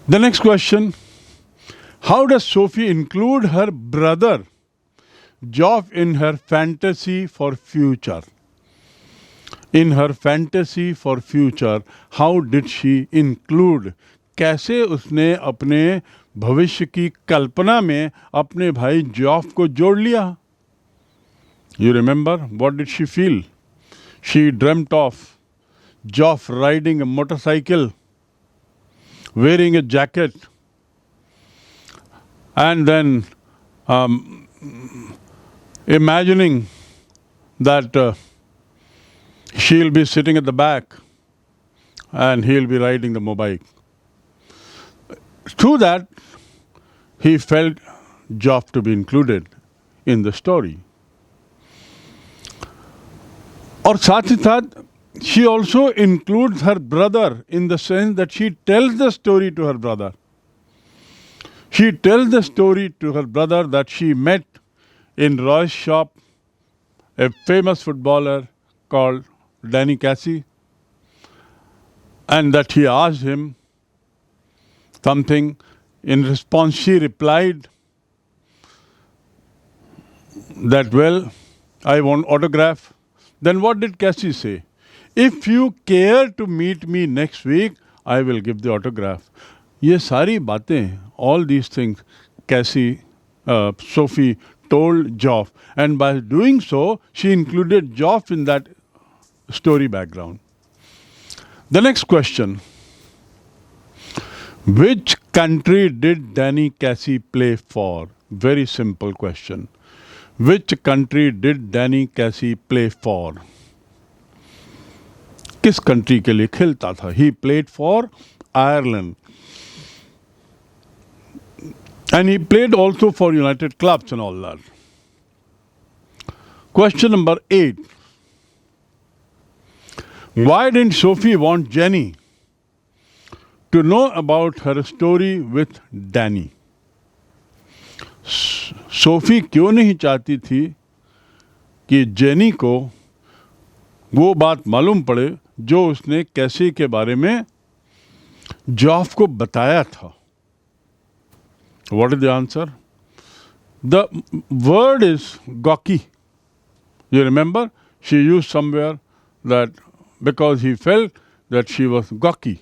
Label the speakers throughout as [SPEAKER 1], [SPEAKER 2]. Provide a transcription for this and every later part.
[SPEAKER 1] The next question, how does Sophie include her brother Joff in her fantasy for future? In her fantasy for future, how did she include? कैसे उसने अपने भविष्य की कल्पना में अपने भाई जॉफ को जोड़ लिया? You remember what did she feel? She dreamt of Joff riding a motorcycle, wearing a jacket, and then imagining that she'll be sitting at the back and he'll be riding the motorbike. Through that, he felt Joff to be included in the story. और साथ ही साथ she also includes her brother in the sense that she tells the story to her brother. She tells the story to her brother that she met in Roy's shop a famous footballer called Danny Casey, and that he asked him something. In response, she replied that, well, I want autograph. Then what did Cassie say? If you care to meet me next week, I will give the autograph. ये सारी बातें, all these things, Sophie told Joff, and by doing so, she included Joff in that story background. The next question, which country did Danny Casey play for? Very simple question. Which country did Danny Casey play for? किस country के लिए खेलता था? He played for Ireland. And he played also for United clubs and all that. Question number 8. Why didn't Sophie want Jenny to know about her story with Danny? Sophie क्यों नहीं चाहती थी कि जेनी को वो बात मालूम पड़े जो उसने कैसी के बारे में जॉफ को बताया था? What is the answer? The word is gawky. You remember? She used somewhere that because he felt that she was gawky.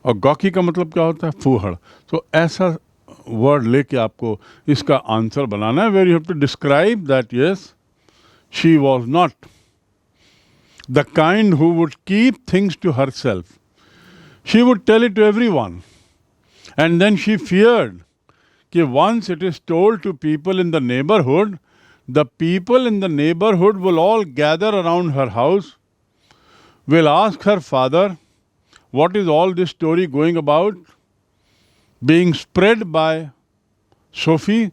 [SPEAKER 1] और गॉकी का मतलब क्या होता है? फूहड़. तो ऐसा वर्ड लेके आपको इसका आंसर बनाना है, where you have to describe that yes, she was not the kind who would keep things to herself. She would tell it to everyone. And then she feared that once it is told to people in the neighborhood, the people in the neighborhood will all gather around her house, will ask her father, what is all this story going about? Being spread by Sophie,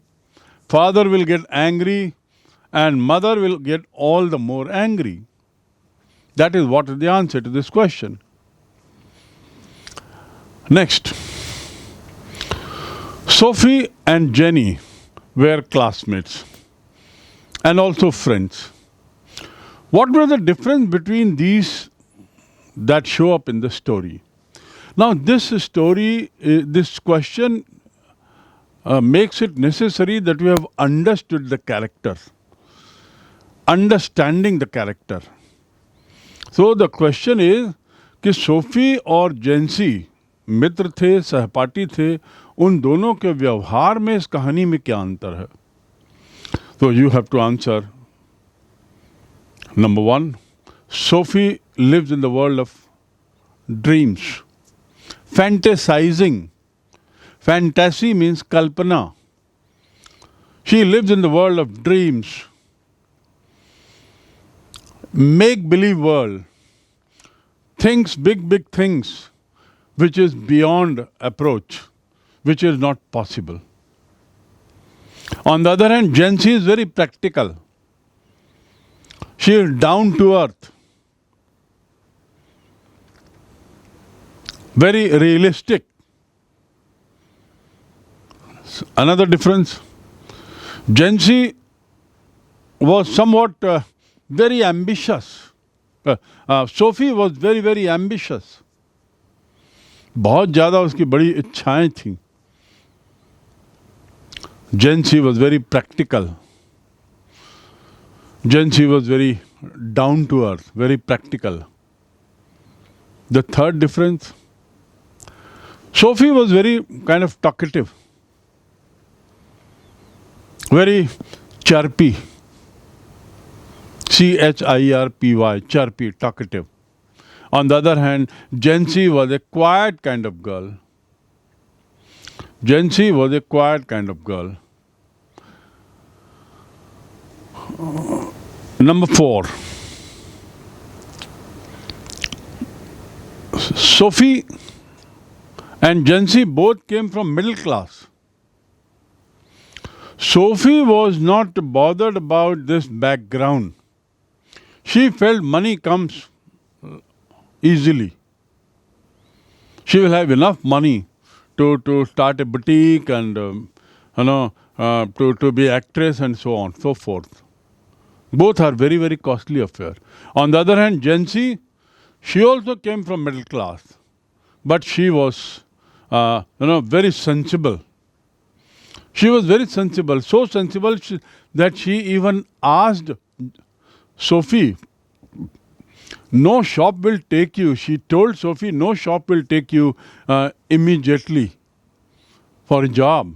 [SPEAKER 1] father will get angry and mother will get all the more angry. That is what is the answer to this question. Next. Sophie and Jenny were classmates and also friends. What was the difference between these that show up in the story? Now, this question makes it necessary that we have understood the character, understanding the character. So the question is कि Sophie और जेंसी मित्र थे, सहपाठी थे, उन दोनों के व्यवहार में इस कहानी में क्या अंतर है? So you have to answer. Number 1, Sophie lives in the world of dreams. Fantasizing. Fantasy means kalpana. She lives in the world of dreams. Make-believe world. Thinks big things, which is beyond approach, which is not possible. On the other hand, Jency is very practical. She is down to earth. Very realistic. Another difference, Jency was somewhat very ambitious. Sophie was very ambitious. बहुत ज़्यादा उसकी बड़ी इच्छाएं थीं. Jansi was very practical. Jansi was very down to earth, very practical. The third difference, Sophie was very kind of talkative, very chirpy. Chirpy, chirpy, talkative. On the other hand, Jansi was a quiet kind of girl. Jansi was a quiet kind of girl. Number 4. Sophie and Jansi both came from middle class. Sophie was not bothered about this background. She felt money comes easily. She will have enough money to start a boutique and to be actress and so on, so forth. Both are very, very costly affair. On the other hand, Jansi, she also came from middle class, but she was, very sensible. She was very sensible, so sensible that she even asked Sophie, no shop will take you. She told Sophie, no shop will take you immediately for a job.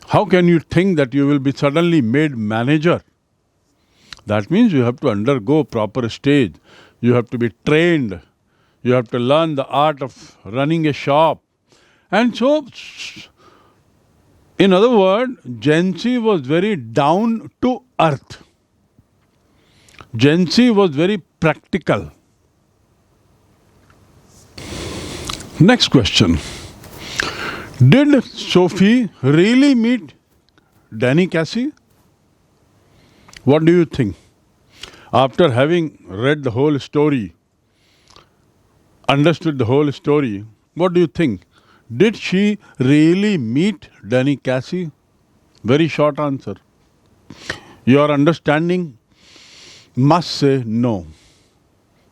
[SPEAKER 1] How can you think that you will be suddenly made manager? That means you have to undergo proper stage. You have to be trained. You have to learn the art of running a shop. And so, in other words, Jansi was very down to earth. Jansi was very practical. Next question. Did Sophie really meet Danny Casey? What do you think? After having read the whole story, understood the whole story, what do you think? Did she really meet Danny Casey? Very short answer. Your understanding must say no.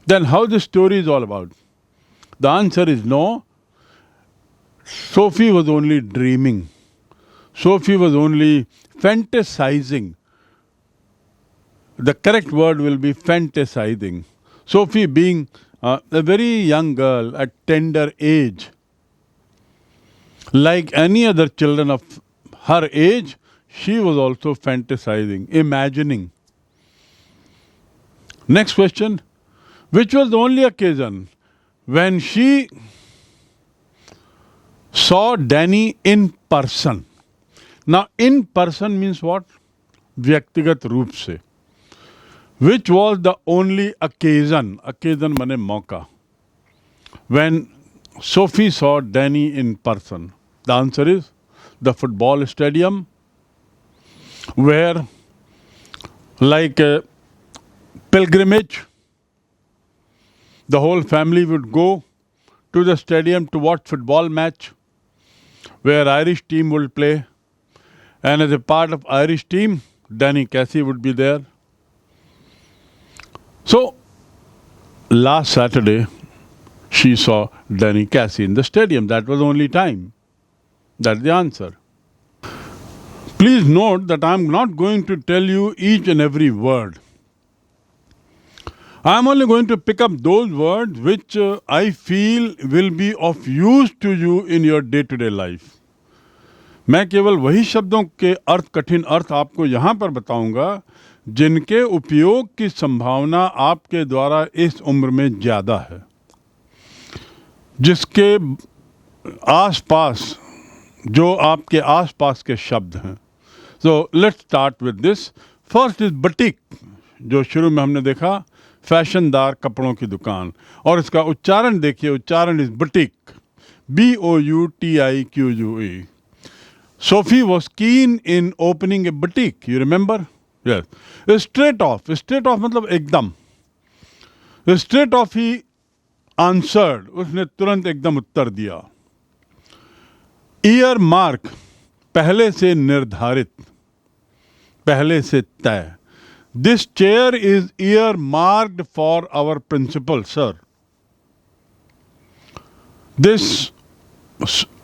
[SPEAKER 1] Then how this story is all about? The answer is no. Sophie was only dreaming. Sophie was only fantasizing. The correct word will be fantasizing. Sophie being a very young girl at tender age. Like any other children of her age, she was also fantasizing, imagining. Next question. Which was the only occasion when she saw Danny in person? Now, in person means what? व्यक्तिगत रूप से. Which was the only occasion? Occasion mane mauka. When Sophie saw Danny in person. The answer is the football stadium, where, like a pilgrimage, the whole family would go to the stadium to watch football match, where Irish team will play, and as a part of Irish team, Danny Casey would be there. So, last Saturday, she saw Danny Casey in the stadium. That was the only time. That's the answer. Please note that I'm not going to tell you each and every word. I'm only going to pick up those words which I feel will be of use to you in your day-to-day life. मैं केवल वही शब्दों के अर्थ, कठिन अर्थ आपको यहाँ पर बताऊंगा जिनके उपयोग की संभावना आपके द्वारा इस उम्र में ज़्यादा है, जिसके आसपास, जो आपके आसपास के शब्द हैं. So let's start with this. First is boutique, जो शुरू में हमने देखा, फैशनदार कपड़ों की दुकान, और इसका उच्चारण देखिए, उच्चारण is boutique, BOUTIQUE. Sophie was keen in opening a boutique. You remember? Yes. Straight off मतलब एकदम. Straight off he answered. उसने तुरंत एकदम उत्तर दिया. Ear mark, पहले से निर्धारित, पहले से तय. This chair is ear marked for our principal, sir. This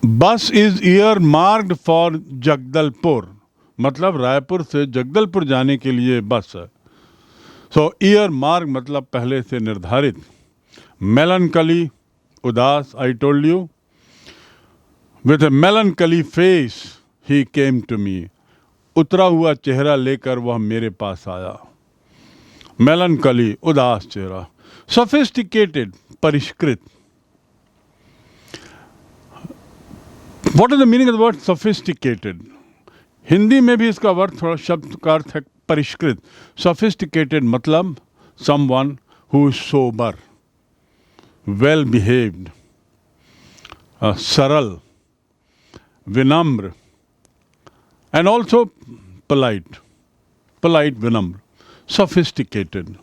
[SPEAKER 1] bus is earmarked for Jagdalpur, मतलब रायपुर से जगदलपुर जाने के लिए बस है. सो earmarked मतलब पहले से निर्धारित. Melancholy, उदास, I told you. With a melancholy face he came to me. उतरा हुआ चेहरा लेकर वह मेरे पास आया. Melancholy, उदास चेहरा. Sophisticated, परिष्कृत. What is the meaning of the word sophisticated? Hindi में भी इसका अर्थ थोड़ा शब्द का अर्थ है परिष्कृत. Sophisticated मतलब someone who is sober, well behaved, सरल, विनम्र, and also polite, vinamr, sophisticated.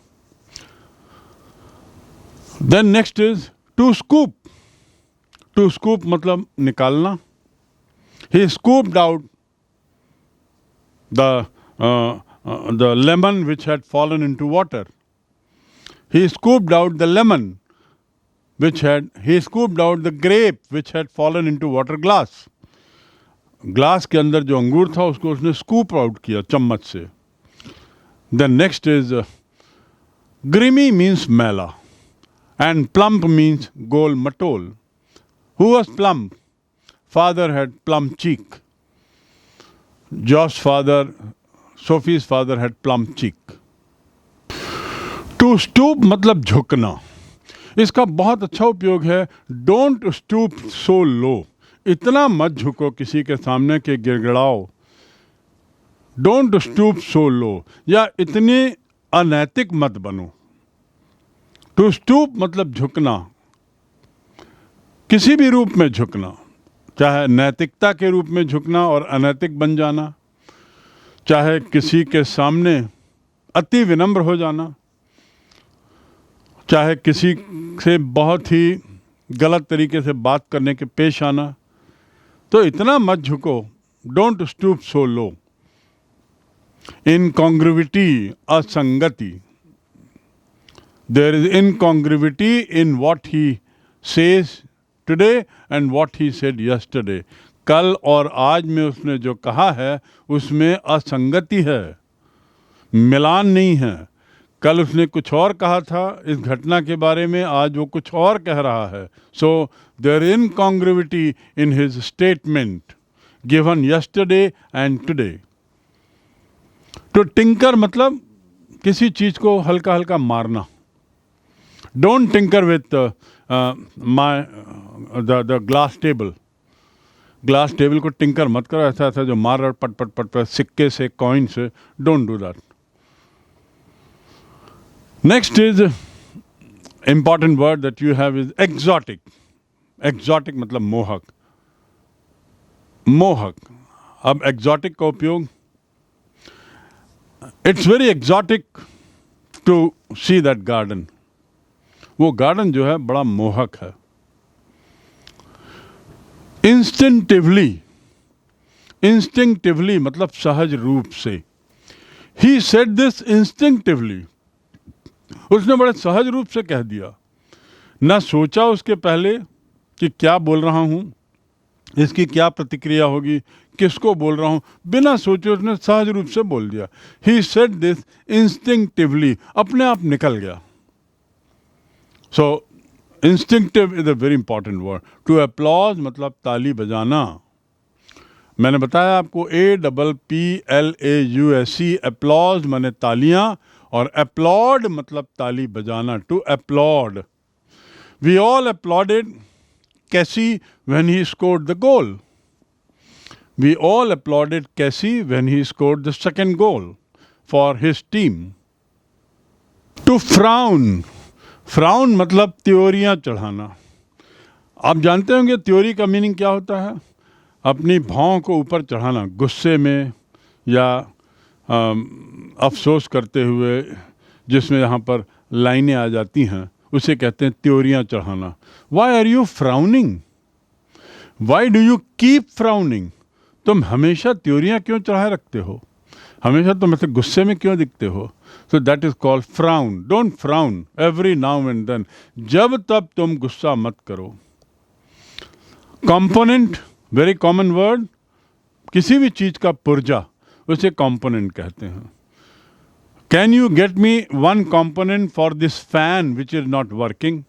[SPEAKER 1] Then next is to scoop. To scoop मतलब निकालना. He scooped out the lemon which had fallen into water. He scooped out the lemon he scooped out the grape which had fallen into water glass. Glass के अंदर जो अंगूर था उसको उसने scoop out किया चम्मच से. Then next is grimy means मैला and plump means गोल मटोल. Who was plump? Father had plump cheek. Sophie's father had plump cheek. To stoop मतलब झुकना. इसका बहुत अच्छा उपयोग है. Don't stoop so low. इतना मत झुको किसी के सामने के गिड़गिड़ाओ. Don't stoop so low. या इतनी अनैतिक मत बनो. To stoop मतलब झुकना, किसी भी रूप में झुकना, चाहे नैतिकता के रूप में झुकना और अनैतिक बन जाना, चाहे किसी के सामने अति विनम्र हो जाना, चाहे किसी से बहुत ही गलत तरीके से बात करने के पेश आना, तो इतना मत झुको. डोंट स्टूप सो लो. इनकॉन्ग्रुविटी, असंगति. There is incongruity in what he says today and what he said yesterday. कल और आज में उसने जो कहा है उसमें असंगति है, मिलान नहीं है. कल उसने कुछ और कहा था इस घटना के बारे में, आज वो कुछ और कह रहा है. So there incongruity in his statement given yesterday and today. तो टिंकर मतलब किसी चीज को हल्का हल्का मारना. Don't tinker with the glass table. Glass table को टिंकर मत करो. ऐसा ऐसा जो मार रहा पट पट पट पट सिक्के से, कॉइन से. Don't do that. Next is important word that you have is exotic. Exotic मतलब मोहक. मोहक. अब एक्सोटिक का उपयोग, it's very exotic to see that garden. वो गार्डन जो है बड़ा मोहक है. इंस्टिंक्टिवली. इंस्टिंक्टिवली मतलब सहज रूप से. ही सेड दिस इंस्टिंक्टिवली. उसने बड़े सहज रूप से कह दिया. न सोचा उसके पहले कि क्या बोल रहा हूं, इसकी क्या प्रतिक्रिया होगी, किसको बोल रहा हूं. बिना सोचे उसने सहज रूप से बोल दिया. He said this instinctively. अपने आप निकल गया. So instinctive is a very important word. To applaud मतलब ताली बजाना. मैंने बताया आपको APPLAUSE. अपलॉज माने तालियां और अपलॉड मतलब ताली बजाना. To applaud. We all applauded Cassie when he scored the goal. We all applauded Cassie when he scored the second goal for his team. To frown. Frown मतलब त्योरियां चढ़ाना. आप जानते होंगे त्योरी का मीनिंग क्या होता है. अपनी भौं को ऊपर चढ़ाना, गुस्से में या अफसोस करते हुए, जिसमें यहाँ पर लाइनें आ जाती हैं, उसे कहते हैं त्योरियां चढ़ाना. Why are you frowning? Why do you keep frowning? तुम हमेशा त्योरियां क्यों चढ़ाए रखते हो? हमेशा तुम ऐसे गुस्से में क्यों दिखते हो? So that is called frown. Don't frown every now and then. जब तब तुम गुस्सा मत करो. कंपोनेंट, वेरी कॉमन वर्ड, किसी भी चीज का पुर्जा उसे कंपोनेंट कहते हैं. Can you get me one component for this fan which is not working?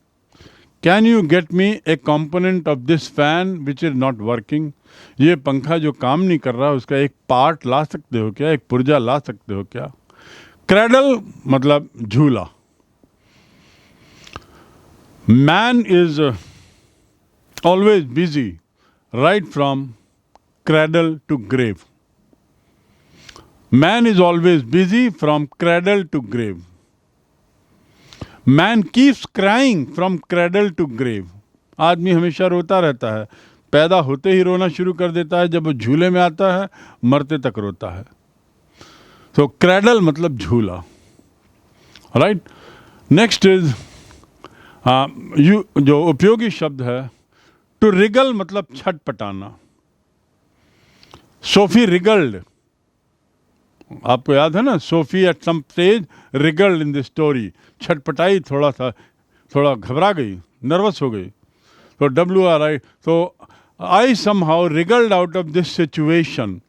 [SPEAKER 1] Can you get me A component of this fan which is not working? ये पंखा जो काम नहीं कर रहा उसका एक पार्ट ला सकते हो क्या, एक पुर्जा ला सकते हो क्या? क्रैडल मतलब झूला. Man is always busy right from cradle to grave. Man is always busy from cradle to grave. Man keeps crying from cradle to grave. आदमी हमेशा रोता रहता है, पैदा होते ही रोना शुरू कर देता है, जब वो झूले में आता है मरते तक रोता है. तो क्रैडल मतलब झूला. राइट. नेक्स्ट इज जो उपयोगी शब्द है, टू रिगल मतलब छटपटाना. सोफी रिगल्ड, आपको याद है ना, Sophie at some stage wriggled in the story, छटपटाई, थोड़ा घबरा गई, नर्वस हो गई. तो WRI, तो I somehow wriggled out of this situation.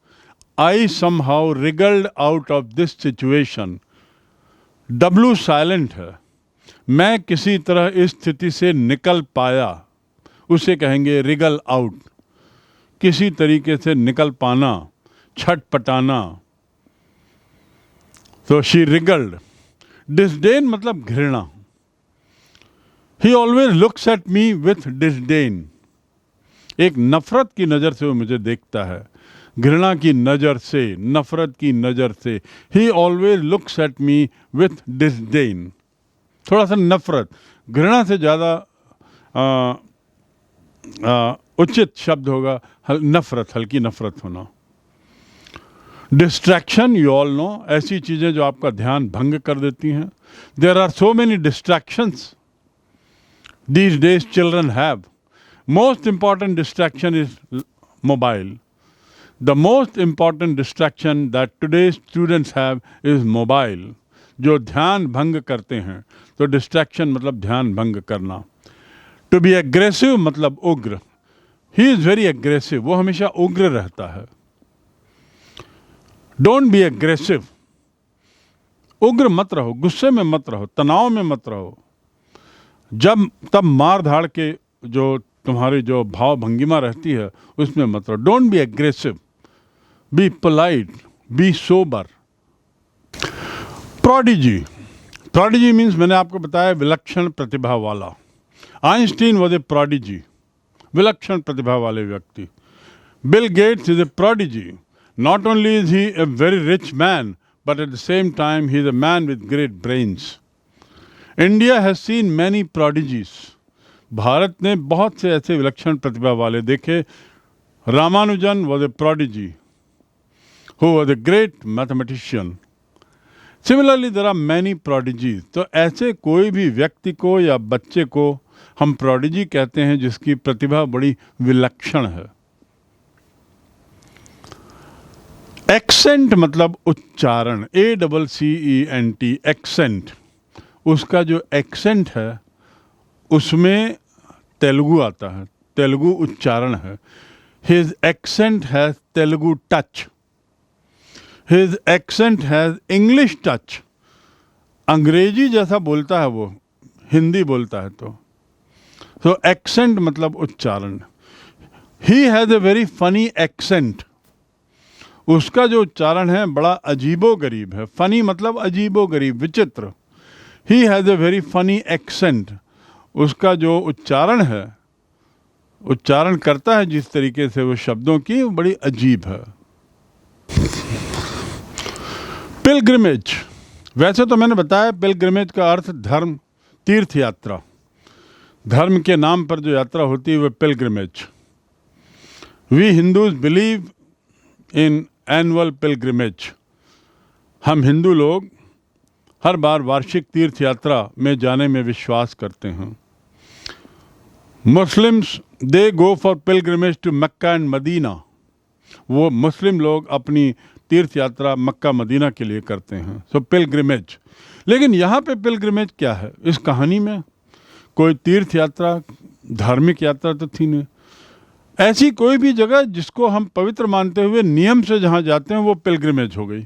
[SPEAKER 1] I somehow wriggled out of this situation. W silent है. मैं किसी तरह इस स्थिति से निकल पाया, उसे कहेंगे रिगल आउट. किसी तरीके से निकल पाना, छटपटाना. तो शी रिगल्ड. डिसडेन मतलब घृणा. ही always looks at me with disdain. एक नफरत की नजर से वो मुझे देखता है, घृणा की नजर से, नफरत की नजर से. ही always looks at me with disdain. थोड़ा सा नफरत, घृणा से ज्यादा उचित शब्द होगा नफरत, हल्की नफरत होना. डिस्ट्रैक्शन, यू ऑल नो, ऐसी चीजें जो आपका ध्यान भंग कर देती हैं. There are so many distractions these days children have. Most important distraction is mobile. The most important distraction that today students have is mobile, जो ध्यान भंग करते हैं. तो डिस्ट्रैक्शन मतलब ध्यान भंग करना. टू बी एग्रेसिव मतलब उग्र. ही इज वेरी एग्रेसिव, वो हमेशा उग्र रहता है. डोंट बी एग्रेसिव, उग्र मत रहो, गुस्से में मत रहो, तनाव में मत रहो. जब तब मार धाड़ के जो तुम्हारी जो भाव भंगिमा रहती है उसमें मत रहो. Don't be aggressive, be polite, be sober. Prodigy. Prodigy means, मैंने आपको बताया, विलक्षण प्रतिभा वाला. आइंस्टीन वॉज ए प्रोडिजी, विलक्षण प्रतिभा वाले व्यक्ति. Bill Gates is a prodigy. Not only is he a very rich man, but at the same time he is a man with great brains. India has seen many prodigies. Bharat ने बहुत से ऐसे विलक्षण प्रतिभा वाले देखे. Ramanujan was a prodigy who was a great mathematician. Similarly there are many prodigies. तो ऐसे कोई भी व्यक्ति को या बच्चे को हम prodigy कहते हैं जिसकी प्रतिभा बड़ी विलक्षण है. एक्सेंट मतलब उच्चारण, ACCENT, एक्सेंट. उसका जो एक्सेंट है उसमें तेलुगु आता है, तेलुगु उच्चारण है. His accent has Telugu touch. His accent has English touch. अंग्रेजी जैसा बोलता है वो, हिंदी बोलता है. तो एक्सेंट मतलब उच्चारण. He has a very funny accent. उसका जो उच्चारण है बड़ा अजीबो गरीब है. फनी मतलब अजीबो गरीब, विचित्र. He has a very funny accent. उसका जो उच्चारण है, उच्चारण करता है जिस तरीके से वो शब्दों की, वो बड़ी अजीब है. पिलग्रिमेज. वैसे तो मैंने बताया पिलग्रिमेज का अर्थ धर्म, तीर्थ यात्रा. धर्म के नाम पर जो यात्रा होती है वह pilgrimage. We Hindus believe in annual pilgrimage. हम हिंदू लोग हर बार वार्षिक तीर्थ यात्रा में जाने में विश्वास करते हैं. Muslims they go for pilgrimage to Mecca and Medina. वो मुस्लिम लोग अपनी तीर्थ यात्रा मक्का मदीना के लिए करते हैं. सो पिलग्रिमेज. लेकिन यहाँ पे पिलग्रिमेज क्या है? इस कहानी में कोई तीर्थ यात्रा, धार्मिक यात्रा तो थी नहीं. ऐसी कोई भी जगह जिसको हम पवित्र मानते हुए नियम से जहाँ जाते हैं वो पिलग्रिमेज हो गई।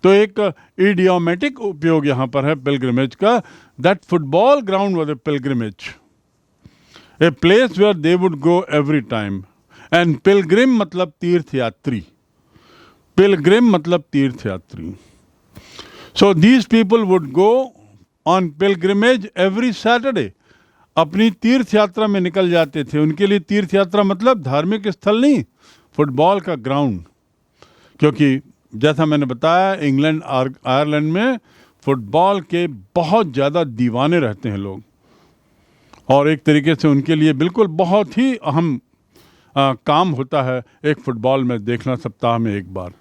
[SPEAKER 1] तो एक इडियोमेटिक उपयोग यहाँ पर है पिलग्रिमेज का, that football ground was a pilgrimage, a place where they would go every time. And pilgrim मतलब तीर्थयात्री, पिलग्रिम मतलब तीर्थयात्री। So these people would go on pilgrimage every Saturday, अपनी तीर्थ यात्रा में निकल जाते थे। उनके लिए तीर्थ यात्रा मतलब धार्मिक स्थल नहीं, फुटबॉल का ग्राउंड। क्योंकि जैसा मैंने बताया इंग्लैंड आयरलैंड में फुटबॉल के बहुत ज़्यादा दीवाने रहते हैं लोग, और एक तरीके से उनके लिए बिल्कुल बहुत ही अहम काम होता है एक फुटबॉल मैच देखना सप्ताह में एक बार।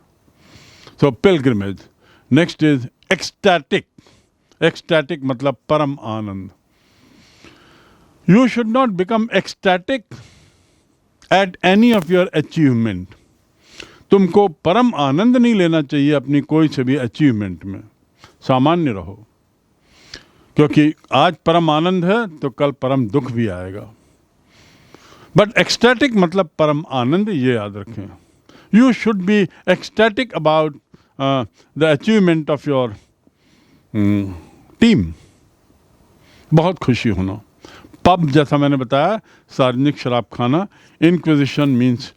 [SPEAKER 1] So pilgrimage. Next is ecstatic. Ecstatic मतलब परम आनंद। You should not become ecstatic at any of your achievement. तुमको परम आनंद नहीं लेना चाहिए अपनी कोई से भी अचीवमेंट में, सामान्य रहो। क्योंकि आज परम आनंद है तो कल परम दुख भी आएगा। बट एक्सटैटिक मतलब परम आनंद, ये याद रखें। You should be ecstatic about the achievement of your team. बहुत खुशी होना। पब, जैसा मैंने बताया, सार्वजनिक शराब खाना। इंक्विजिशन मीन्स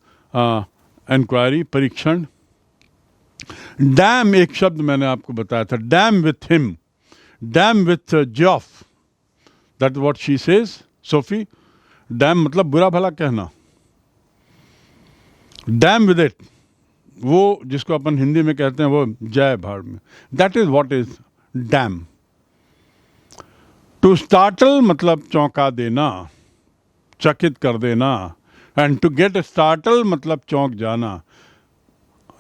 [SPEAKER 1] इंक्वायरी, परीक्षण। डैम एक शब्द मैंने आपको बताया था, dam with him, dam with जॉफ, that what she says Sophie. Dam मतलब बुरा भला कहना, डैम विद इट, वो जिसको अपन हिंदी में कहते हैं वो जय भाड़ में, that is what is damn. To startle मतलब चौंका देना, चकित कर देना। एंड टू गेट स्टार्टल मतलब चौंक जाना।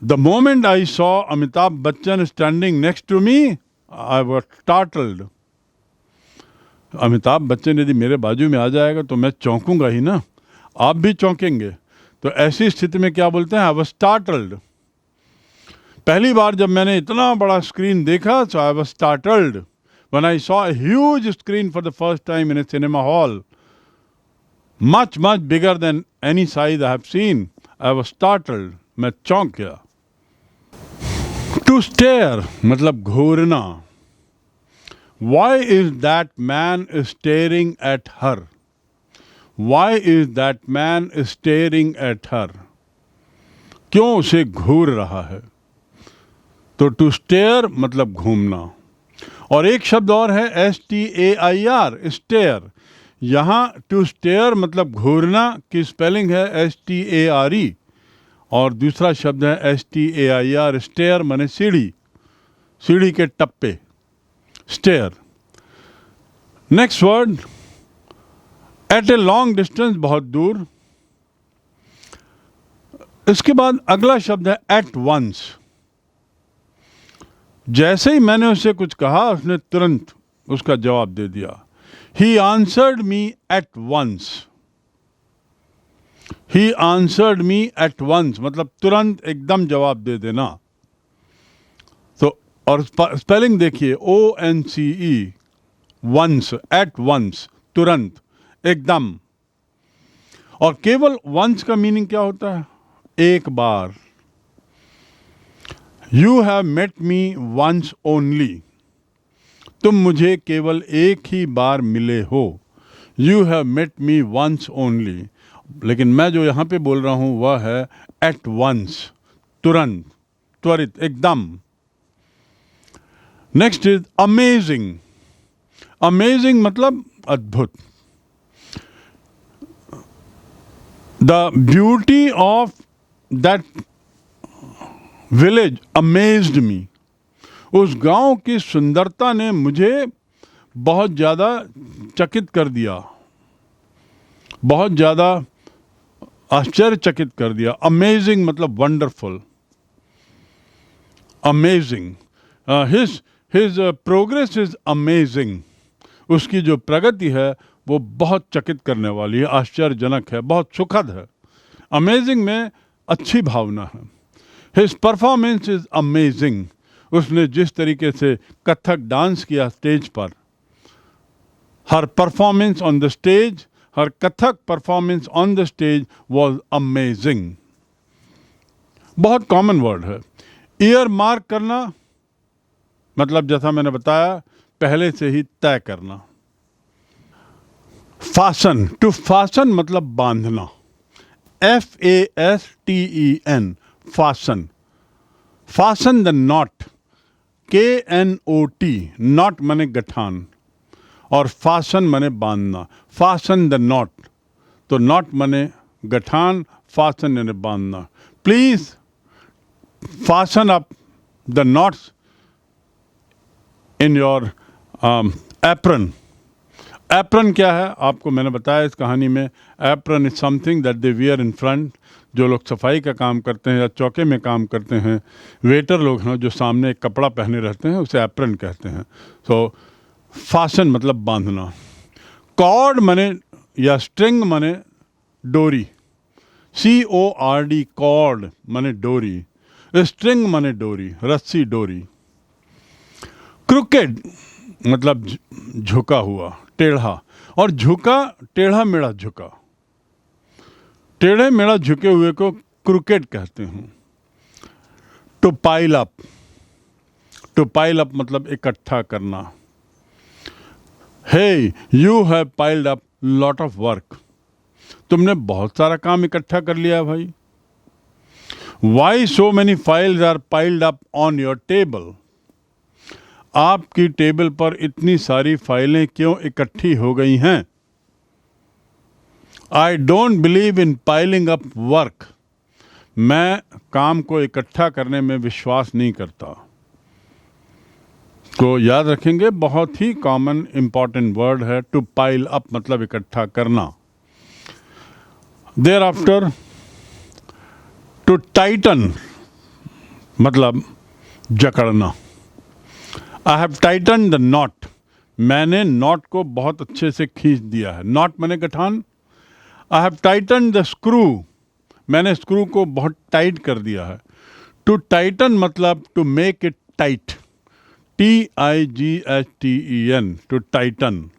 [SPEAKER 1] The moment I saw Amitabh Bachchan standing next to me, I was startled. Amitabh Bachchan यदि मेरे बाजू में आ जाएगा तो मैं चौंकूंगा ही ना, आप भी चौंकेंगे। तो ऐसी स्थिति में क्या बोलते हैं, आई वॉज स्टार्टल्ड। पहली बार जब मैंने इतना बड़ा स्क्रीन देखा तो आई was startled. When I saw a huge screen for the first time in a cinema hall, much bigger than any size I have seen, I was startled. मैं चौंक गया। To stare मतलब घूरना। Why is that man staring at her? Why is that man staring at her? क्यों उसे घूर रहा है? तो to stare मतलब घूमना। और एक शब्द और है STAIR, स्टेयर। यहाँ टू स्टेयर मतलब घूरना की स्पेलिंग है STARE, और दूसरा शब्द है STAIR, स्टेयर माने सीढ़ी, सीढ़ी के टप्पे, stair. Next word, at a long distance, बहुत दूर। इसके बाद अगला शब्द है एट वंस। जैसे ही मैंने उससे कुछ कहा उसने तुरंत उसका जवाब दे दिया। He answered me at once. He answered me at once मतलब तुरंत एकदम जवाब दे देना। तो और स्पेलिंग देखिए ONCE, वंस, एट वंस, तुरंत, एकदम। और केवल वंस का मीनिंग क्या होता है, एक बार। You have met me once only. तुम मुझे केवल एक ही बार मिले हो। You have met me once only. लेकिन मैं जो यहाँ पे बोल रहा हूँ वह है at once, तुरंत, त्वरित, एकदम। Next is amazing. Amazing मतलब अद्भुत। The beauty of that village amazed me. उस गांव की सुंदरता ने मुझे बहुत ज़्यादा चकित कर दिया, बहुत ज़्यादा आश्चर्यचकित कर दिया। अमेजिंग मतलब wonderful, amazing. His progress is amazing. उसकी जो प्रगति है वो बहुत चकित करने वाली है, आश्चर्यजनक है, बहुत सुखद है। अमेजिंग में अच्छी भावना है। His performance is amazing. उसने जिस तरीके से कथक डांस किया स्टेज पर, हर performance on the stage, her Kathak performance on the stage was amazing. बहुत कॉमन वर्ड है. ईयर मार्क करना मतलब जैसा मैंने बताया पहले से ही तय करना. फासन, टू फासन मतलब बांधना. FASTEN, fasten. Fasten the not, KNOT, not माने गठान और फासन माने बांधना. फासन द नॉट, तो नॉट माने गठान, फासन माने बांधना. Please fasten up the knots in your apron. Apron क्या है आपको मैंने बताया इस कहानी में. Apron is something that they wear in front. जो लोग सफाई का काम करते हैं या चौके में काम करते हैं, वेटर लोग हैं जो सामने एक कपड़ा पहने रहते हैं, उसे एप्रन कहते हैं. सो फासन मतलब बांधना. कॉर्ड मने या स्ट्रिंग मने डोरी. CORD, कॉर्ड मने डोरी. स्ट्रिंग मने डोरी, रस्सी, डोरी. क्रुकेड मतलब झुका हुआ, टेढ़ा. और झुका, टेढ़ा मेढ़ा झुका, टेढ़े मेढ़ा झुके हुए को क्रुकेड कहते हैं. To pile up, to pile up मतलब इकट्ठा करना. Hey you have piled up lot of work, तुमने बहुत सारा काम इकट्ठा कर लिया है भाई. Why so many files are piled up on your table? आपकी टेबल पर इतनी सारी फाइलें क्यों इकट्ठी हो गई हैं? I don't believe in piling up work. मैं काम को इकट्ठा करने में विश्वास नहीं करता. को याद रखेंगे, बहुत ही कॉमन इंपॉर्टेंट वर्ड है. टू पाइल अप मतलब इकट्ठा करना. Thereafter, टू टाइटन मतलब जकड़ना. I have tighten the knot, मैंने नॉट को बहुत अच्छे से खींच दिया है. नॉट मैंने गठान. I have tighten the screw, मैंने स्क्रू को बहुत टाइट कर दिया है. टू टाइटन मतलब to make it tight. TIGHTEN, to Titan.